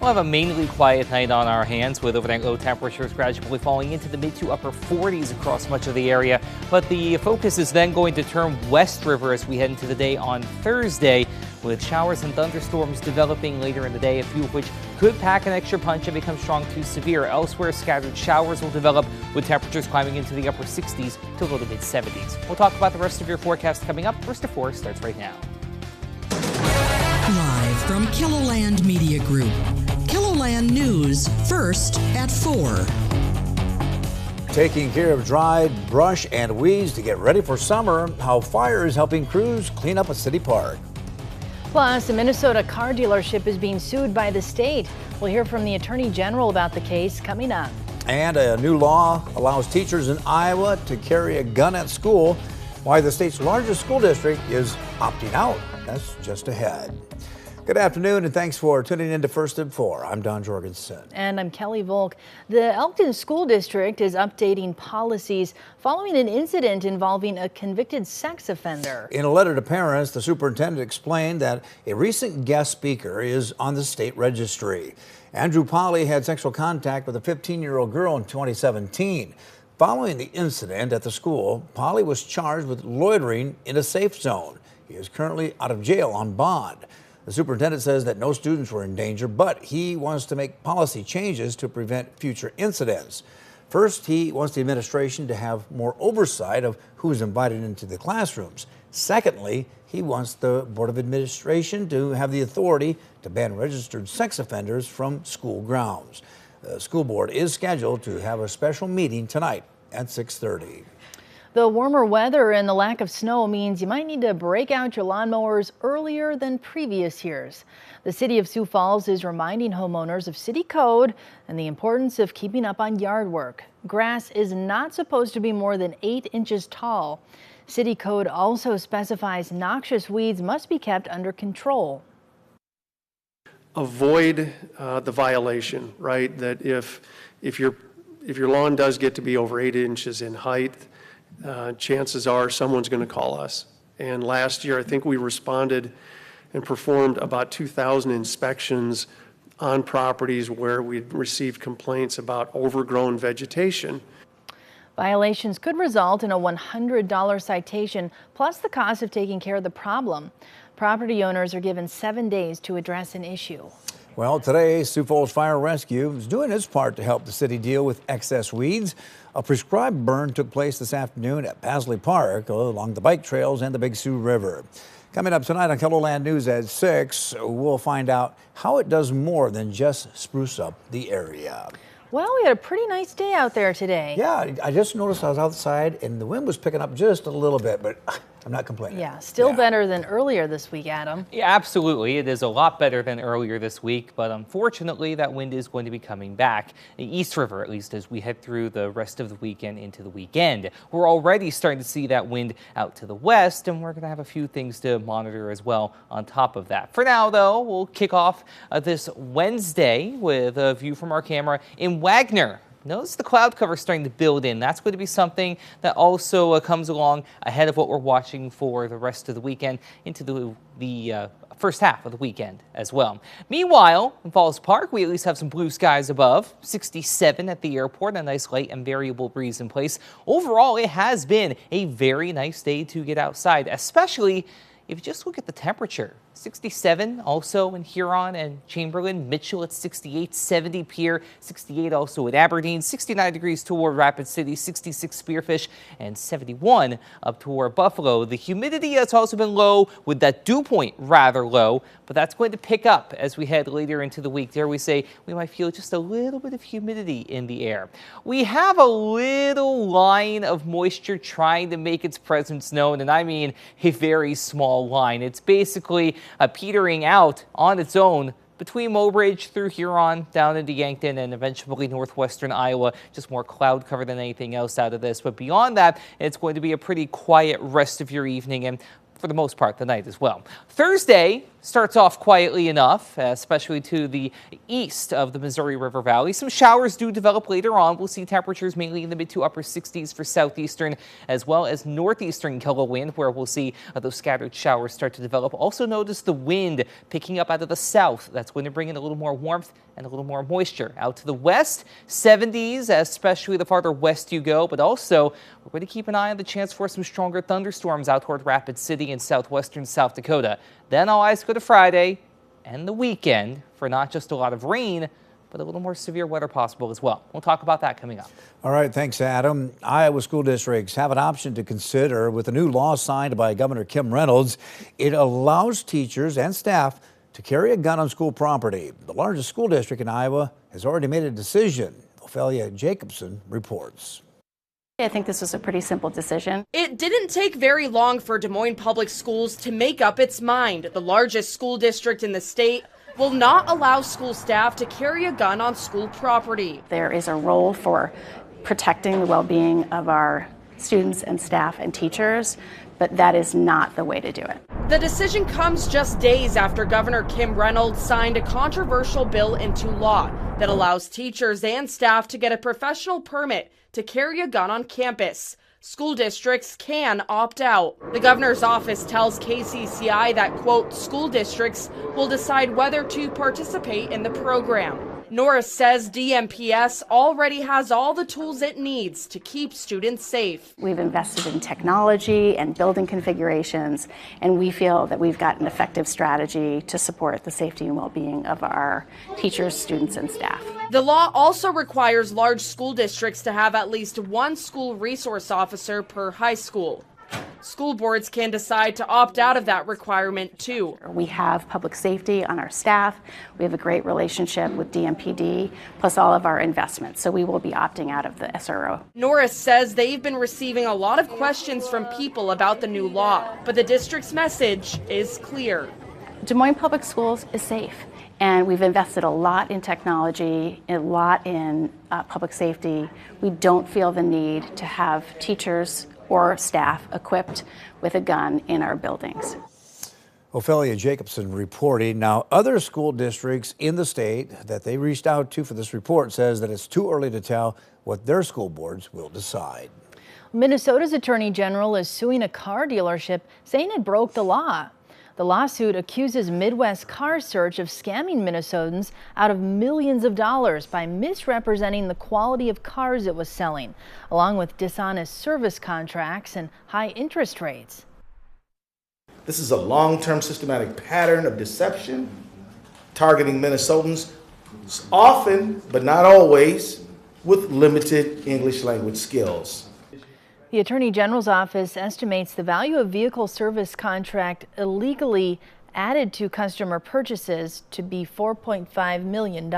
We'll have a mainly quiet night on our hands with overnight low temperatures gradually falling into the mid to upper 40s across much of the area. But the focus is then going to turn west river as we head into the day on Thursday, with showers and thunderstorms developing later in the day, a few of which could pack an extra punch and become strong to severe. Elsewhere, scattered showers will develop with temperatures climbing into the upper 60s to low to mid 70s. We'll talk about the rest of your forecast coming up. First to 4 starts right now. Live from KELOLAND Media Group. KELOLAND News, first at 4. Taking care of dried brush and weeds to get ready for summer. How fire is helping crews clean up a city park. Plus, a Minnesota car dealership is being sued by the state. We'll hear from the Attorney General about the case coming up. And a new law allows teachers in Iowa to carry a gun at school. Why the state's largest school district is opting out. That's just ahead. Good afternoon, and thanks for tuning in to First at 4. I'm Don Jorgensen. And I'm Kelly Volk. The Elkton School District is updating policies following an incident involving a convicted sex offender. In a letter to parents, the superintendent explained that a recent guest speaker is on the state registry. Andrew Polly had sexual contact with a 15-year-old girl in 2017. Following the incident at the school, Polly was charged with loitering in a safe zone. He is currently out of jail on bond. The superintendent says that no students were in danger, but he wants to make policy changes to prevent future incidents. First, he wants the administration to have more oversight of who is invited into the classrooms. Secondly, he wants the Board of Administration to have the authority to ban registered sex offenders from school grounds. The school board is scheduled to have a special meeting tonight at 6:30. The warmer weather and the lack of snow means you might need to break out your lawnmowers earlier than previous years. The city of Sioux Falls is reminding homeowners of city code and the importance of keeping up on yard work. Grass is not supposed to be more than 8 inches tall. City code also specifies noxious weeds must be kept under control. Avoid the violation, right? That if your lawn does get to be over 8 inches in height, chances are someone's going to call us. And last year, I think we responded and performed about 2,000 inspections on properties where we'd received complaints about overgrown vegetation. Violations could result in a $100 citation, plus the cost of taking care of the problem. Property owners are given 7 days to address an issue. Well, today, Sioux Falls Fire Rescue is doing its part to help the city deal with excess weeds. A prescribed burn took place this afternoon at Pasley Park along the bike trails and the Big Sioux River. Coming up tonight on KELOLAND News at 6, we'll find out how it does more than just spruce up the area. Well, we had a pretty nice day out there today. Yeah, I just noticed I was outside and the wind was picking up just a little bit, but I'm not complaining. Yeah, still better than earlier this week, Adam. Yeah, absolutely. It is a lot better than earlier this week, but unfortunately that wind is going to be coming back. The East River, at least, as we head through the rest of the weekend into the weekend. We're already starting to see that wind out to the west, and we're going to have a few things to monitor as well on top of that. For now, though, we'll kick off this Wednesday with a view from our camera in Wagner. Notice the cloud cover starting to build in. That's going to be something that also comes along ahead of what we're watching for the rest of the weekend into the first half of the weekend as well. Meanwhile, in Falls Park, we at least have some blue skies above, 67 at the airport, a nice light and variable breeze in place. Overall, it has been a very nice day to get outside, especially if you just look at the temperature. 67 also in Huron and Chamberlain, Mitchell at 68, 70 Pierre, 68 also at Aberdeen, 69 degrees toward Rapid City, 66 Spearfish, and 71 up toward Buffalo. The humidity has also been low, with that dew point rather low, but that's going to pick up as we head later into the week. Dare we say we might feel just a little bit of humidity in the air. We have a little line of moisture trying to make its presence known, and I mean a very small line. It's basically petering out on its own between Mobridge through Huron down into Yankton and eventually northwestern Iowa. Just more cloud cover than anything else out of this. But beyond that, it's going to be a pretty quiet rest of your evening and for the most part the night as well. Thursday, Starts off quietly enough, especially to the east of the Missouri River Valley. Some showers do develop later on. We'll see temperatures mainly in the mid to upper 60s for southeastern as well as northeastern KELOLAND, where we'll see those scattered showers start to develop. Also notice the wind picking up out of the south. That's going to bring in a little more warmth and a little more moisture. Out to the west, 70s, especially the farther west you go, but also we're going to keep an eye on the chance for some stronger thunderstorms out toward Rapid City and southwestern South Dakota. Then all eyes go to Friday and the weekend for not just a lot of rain, but a little more severe weather possible as well. We'll talk about that coming up. All right, thanks, Adam. Iowa school districts have an option to consider with a new law signed by Governor Kim Reynolds. It allows teachers and staff to carry a gun on school property. The largest school district in Iowa has already made a decision. Ophelia Jacobson reports. I think this was a pretty simple decision. It didn't take very long for Des Moines Public Schools to make up its mind. The largest school district in the state will not allow school staff to carry a gun on school property. There is a role for protecting the well-being of our students and staff and teachers, but that is not the way to do it. The decision comes just days after Governor Kim Reynolds signed a controversial bill into law that allows teachers and staff to get a professional permit to carry a gun on campus. School districts can opt out. The governor's office tells KCCI that, quote, school districts will decide whether to participate in the program. Norris says DMPS already has all the tools it needs to keep students safe. We've invested in technology and building configurations, and we feel that we've got an effective strategy to support the safety and well-being of our teachers, students, and staff. The law also requires large school districts to have at least one school resource officer per high school. School boards can decide to opt out of that requirement too. We have public safety on our staff. We have a great relationship with DMPD, plus all of our investments. So we will be opting out of the SRO. Norris says they've been receiving a lot of questions from people about the new law, but the district's message is clear. Des Moines Public Schools is safe, and we've invested a lot in technology, a lot in public safety. We don't feel the need to have teachers or staff equipped with a gun in our buildings. Ophelia Jacobson reporting. Now, other school districts in the state that they reached out to for this report says that it's too early to tell what their school boards will decide. Minnesota's Attorney General is suing a car dealership, saying it broke the law. The lawsuit accuses Midwest Car Search of scamming Minnesotans out of millions of dollars by misrepresenting the quality of cars it was selling, along with dishonest service contracts and high interest rates. This is a long-term systematic pattern of deception targeting Minnesotans, often, but not always, with limited English language skills. The Attorney General's office estimates the value of vehicle service contract illegally added to customer purchases to be $4.5 million.